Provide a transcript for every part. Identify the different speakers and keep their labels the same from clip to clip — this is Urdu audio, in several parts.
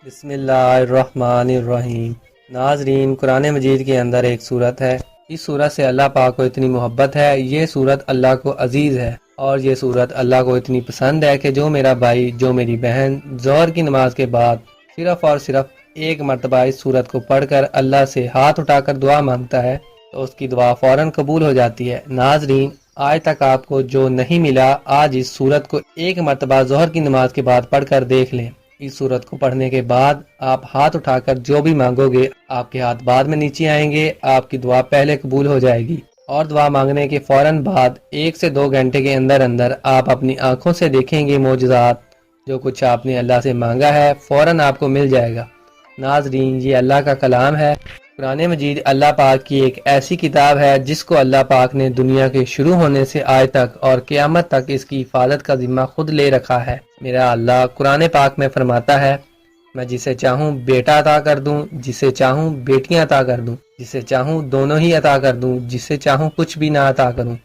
Speaker 1: بسم اللہ الرحمن الرحیم۔ ناظرین، قرآن مجید کے اندر ایک صورت ہے، اس صورت سے اللہ پاک کو اتنی محبت ہے، یہ صورت اللہ کو عزیز ہے اور یہ صورت اللہ کو اتنی پسند ہے کہ جو میرا بھائی، جو میری بہن ظہر کی نماز کے بعد صرف اور صرف ایک مرتبہ اس صورت کو پڑھ کر اللہ سے ہاتھ اٹھا کر دعا مانگتا ہے تو اس کی دعا فوراً قبول ہو جاتی ہے۔ ناظرین، آج تک آپ کو جو نہیں ملا، آج اس صورت کو ایک مرتبہ ظہر کی نماز کے بعد پڑھ کر دیکھ لیں۔ اس صورت کو پڑھنے کے بعد آپ ہاتھ اٹھا کر جو بھی مانگو گے، آپ کے ہاتھ بعد میں نیچے آئیں گے، آپ کی دعا پہلے قبول ہو جائے گی اور دعا مانگنے کے فوراً بعد 1 سے 2 گھنٹے کے اندر اندر آپ اپنی آنکھوں سے دیکھیں گے معجزات۔ جو کچھ آپ نے اللہ سے مانگا ہے فوراً آپ کو مل جائے گا۔ ناظرین، یہ اللہ کا کلام ہے۔ قرآن مجید اللہ پاک کی ایک ایسی کتاب ہے جس کو اللہ پاک نے دنیا کے شروع ہونے سے آج تک اور قیامت تک اس کی حفاظت کا ذمہ خود لے رکھا ہے۔ میرا اللہ قرآن پاک میں فرماتا ہے، میں جسے چاہوں بیٹا عطا کر دوں، جسے چاہوں بیٹیاں عطا کر دوں، جسے چاہوں دونوں ہی عطا کر دوں، جسے چاہوں کچھ بھی نہ عطا کروں،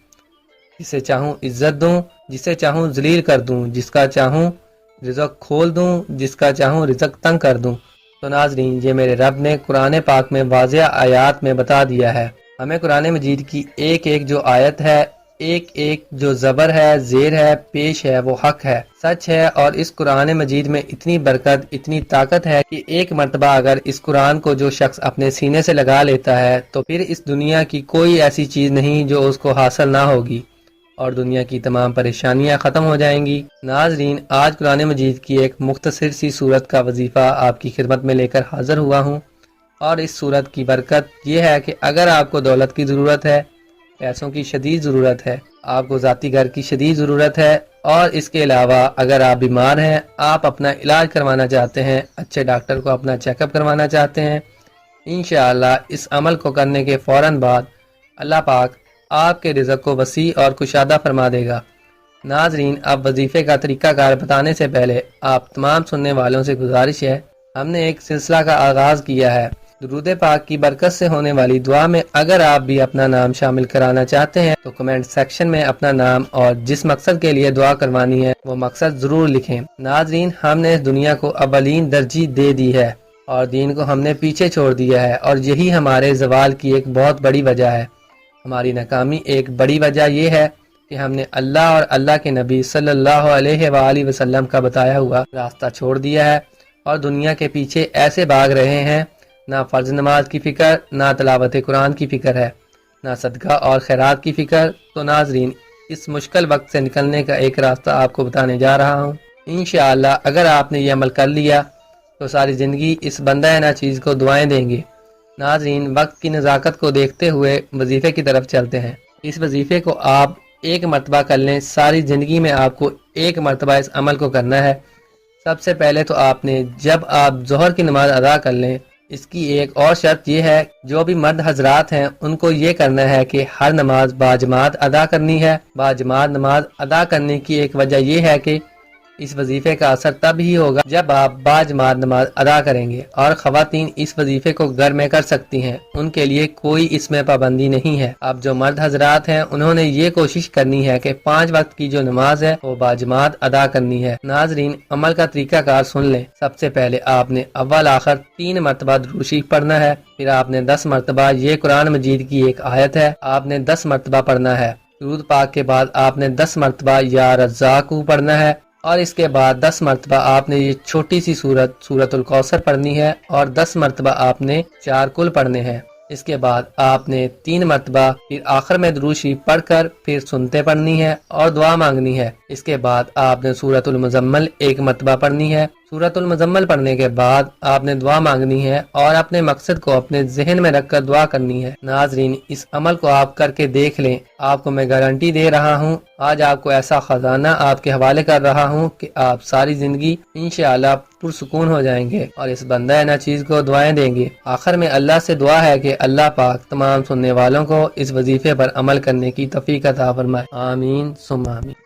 Speaker 1: جسے چاہوں عزت دوں، جسے چاہوں ذلیل کر دوں، جس کا چاہوں رزق کھول دوں، جس کا چاہوں رزق تنگ کر دوں۔ تو ناظرین، یہ میرے رب نے قرآن پاک میں واضح آیات میں بتا دیا ہے۔ ہمیں قرآن مجید کی ایک ایک جو آیت ہے، ایک ایک جو زبر ہے، زیر ہے، پیش ہے، وہ حق ہے، سچ ہے، اور اس قرآن مجید میں اتنی برکت، اتنی طاقت ہے کہ ایک مرتبہ اگر اس قرآن کو جو شخص اپنے سینے سے لگا لیتا ہے تو پھر اس دنیا کی کوئی ایسی چیز نہیں جو اس کو حاصل نہ ہوگی اور دنیا کی تمام پریشانیاں ختم ہو جائیں گی۔ ناظرین، آج قرآن مجید کی ایک مختصر سی صورت کا وظیفہ آپ کی خدمت میں لے کر حاضر ہوا ہوں، اور اس صورت کی برکت یہ ہے کہ اگر آپ کو دولت کی ضرورت ہے، پیسوں کی شدید ضرورت ہے، آپ کو ذاتی گھر کی شدید ضرورت ہے، اور اس کے علاوہ اگر آپ بیمار ہیں، آپ اپنا علاج کروانا چاہتے ہیں، اچھے ڈاکٹر کو اپنا چیک اپ کروانا چاہتے ہیں، انشاءاللہ اس عمل کو کرنے کے فوراً بعد اللہ پاک آپ کے رزق کو وسیع اور کشادہ فرما دے گا۔ ناظرین، اب وظیفے کا طریقہ کار بتانے سے پہلے آپ تمام سننے والوں سے گزارش ہے، ہم نے ایک سلسلہ کا آغاز کیا ہے۔ درود پاک کی برکت سے ہونے والی دعا میں اگر آپ بھی اپنا نام شامل کرانا چاہتے ہیں تو کمنٹ سیکشن میں اپنا نام اور جس مقصد کے لیے دعا کروانی ہے وہ مقصد ضرور لکھیں۔ ناظرین، ہم نے اس دنیا کو اولین ترجیح دے دی ہے اور دین کو ہم نے پیچھے چھوڑ دیا ہے، اور یہی ہمارے زوال کی ایک بہت بڑی وجہ ہے۔ ہماری ناکامی ایک بڑی وجہ یہ ہے کہ ہم نے اللہ اور اللہ کے نبی صلی اللہ علیہ وآلہ وسلم کا بتایا ہوا راستہ چھوڑ دیا ہے اور دنیا کے پیچھے ایسے بھاگ رہے ہیں، نہ فرض نماز کی فکر، نہ تلاوت قرآن کی فکر ہے، نہ صدقہ اور خیرات کی فکر۔ تو ناظرین، اس مشکل وقت سے نکلنے کا ایک راستہ آپ کو بتانے جا رہا ہوں۔ انشاءاللہ اگر آپ نے یہ عمل کر لیا تو ساری زندگی اس بندہ ناچیز کو دعائیں دیں گے۔ ناظرین، وقت کی نزاکت کو دیکھتے ہوئے وظیفے کی طرف چلتے ہیں۔ اس وظیفے کو آپ ایک مرتبہ کر لیں، ساری زندگی میں آپ کو ایک مرتبہ اس عمل کو کرنا ہے۔ سب سے پہلے تو آپ نے جب آپ ظہر کی نماز ادا کر لیں، اس کی ایک اور شرط یہ ہے، جو بھی مرد حضرات ہیں ان کو یہ کرنا ہے کہ ہر نماز باجماعت ادا کرنی ہے۔ باجماعت نماز ادا کرنے کی ایک وجہ یہ ہے کہ اس وظیفے کا اثر تب ہی ہوگا جب آپ باجماعت نماز ادا کریں گے، اور خواتین اس وظیفے کو گھر میں کر سکتی ہیں، ان کے لیے کوئی اس میں پابندی نہیں ہے۔ اب جو مرد حضرات ہیں انہوں نے یہ کوشش کرنی ہے کہ 5 وقت کی جو نماز ہے وہ باجماعت ادا کرنی ہے۔ ناظرین، عمل کا طریقہ کار سن لیں۔ سب سے پہلے آپ نے اول آخر 3 مرتبہ درود شریف پڑھنا ہے، پھر آپ نے 10 مرتبہ، یہ قرآن مجید کی ایک آیت ہے، آپ نے 10 مرتبہ پڑھنا ہے۔ درود پاک کے بعد آپ نے 10 مرتبہ یا رزاق پڑھنا ہے، اور اس کے بعد 10 مرتبہ آپ نے یہ چھوٹی سی سورۃ الکوثر پڑھنی ہے، اور 10 مرتبہ آپ نے 4 کل پڑھنے ہیں۔ اس کے بعد آپ نے 3 مرتبہ پھر آخر میں درود شریف پڑھ کر پھر سنتے پڑھنی ہے اور دعا مانگنی ہے۔ اس کے بعد آپ نے سورۃ المزمل 1 مرتبہ پڑھنی ہے۔ سورۃ المزمل پڑھنے کے بعد آپ نے دعا مانگنی ہے اور اپنے مقصد کو اپنے ذہن میں رکھ کر دعا کرنی ہے۔ ناظرین، اس عمل کو آپ کر کے دیکھ لیں، آپ کو میں گارنٹی دے رہا ہوں، آج آپ کو ایسا خزانہ آپ کے حوالے کر رہا ہوں کہ آپ ساری زندگی انشاءاللہ پرسکون ہو جائیں گے اور اس بندہ ناچیز کو دعائیں دیں گے۔ آخر میں اللہ سے دعا ہے کہ اللہ پاک تمام سننے والوں کو اس وظیفے پر عمل کرنے کی توفیق عطا فرمائے۔ آمین ثم آمین۔